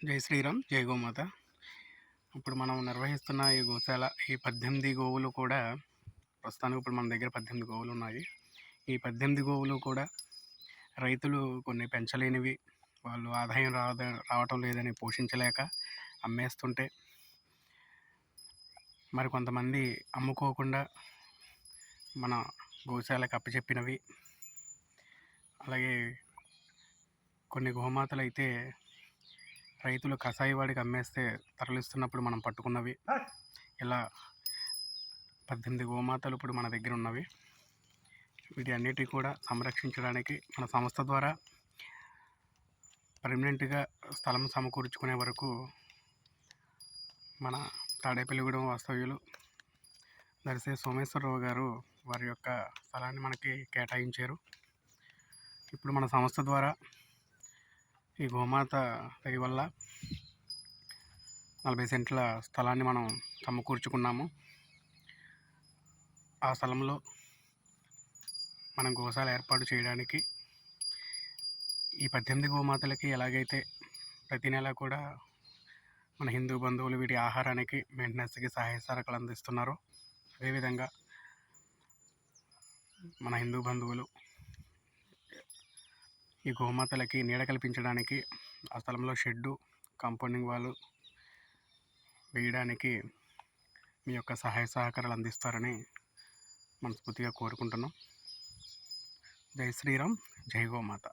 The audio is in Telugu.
జై శ్రీరామ్, జై గోమాత. ఇప్పుడు మనం నిర్వహిస్తున్న ఈ గోశాల, ఈ 18 గోవులు కూడా ప్రస్తుతానికి ఇప్పుడు మన దగ్గర 18 గోవులు ఉన్నాయి. ఈ 18 గోవులు కూడా రైతులు కొన్ని పెంచలేనివి, వాళ్ళు ఆదాయం రావటం లేదని పోషించలేక అమ్మేస్తుంటే, మరి కొంతమంది అమ్ముకోకుండా మన గోశాలకు అప్పచెప్పినవి, అలాగే కొన్ని గోమాతలు అయితే రైతులు కసాయి వాడికి అమ్మేస్తే తరలిస్తున్నప్పుడు మనం పట్టుకున్నవి, ఇలా 18 గోమాతలు ఇప్పుడు మన దగ్గర ఉన్నవి. వీటి అన్నిటికీ కూడా సంరక్షించడానికి మన సంస్థ ద్వారా పర్మనెంట్గా స్థలం సమకూర్చుకునే వరకు మన తాడేపల్లిగూడెం వాస్తవ్యులు దర్శే సోమేశ్వరరావు గారు వారి యొక్క స్థలాన్ని మనకి కేటాయించారు. ఇప్పుడు మన సంస్థ ద్వారా ఈ గోమాత దయ వల్ల 40 సెంట్ల స్థలాన్ని మనం సమకూర్చుకున్నాము. ఆ స్థలంలో మనం గోశాల ఏర్పాటు చేయడానికి ఈ 18 గోమాతలకి ఎలాగైతే ప్రతి నెల కూడా మన హిందూ బంధువులు వీటి ఆహారానికి, మెయింటెనెన్స్కి సహాయ సహకారాలు అందిస్తున్నారో, అదేవిధంగా మన హిందూ బంధువులు ఈ గోమాతలకి నీడ కల్పించడానికి ఆ స్థలంలో షెడ్డు, కాంపౌండింగ్ వాళ్ళు వేయడానికి మీ యొక్క సహాయ సహకారాలు అందిస్తారని మనస్ఫూర్తిగా కోరుకుంటున్నాం. జై శ్రీరామ్, జై గోమాత.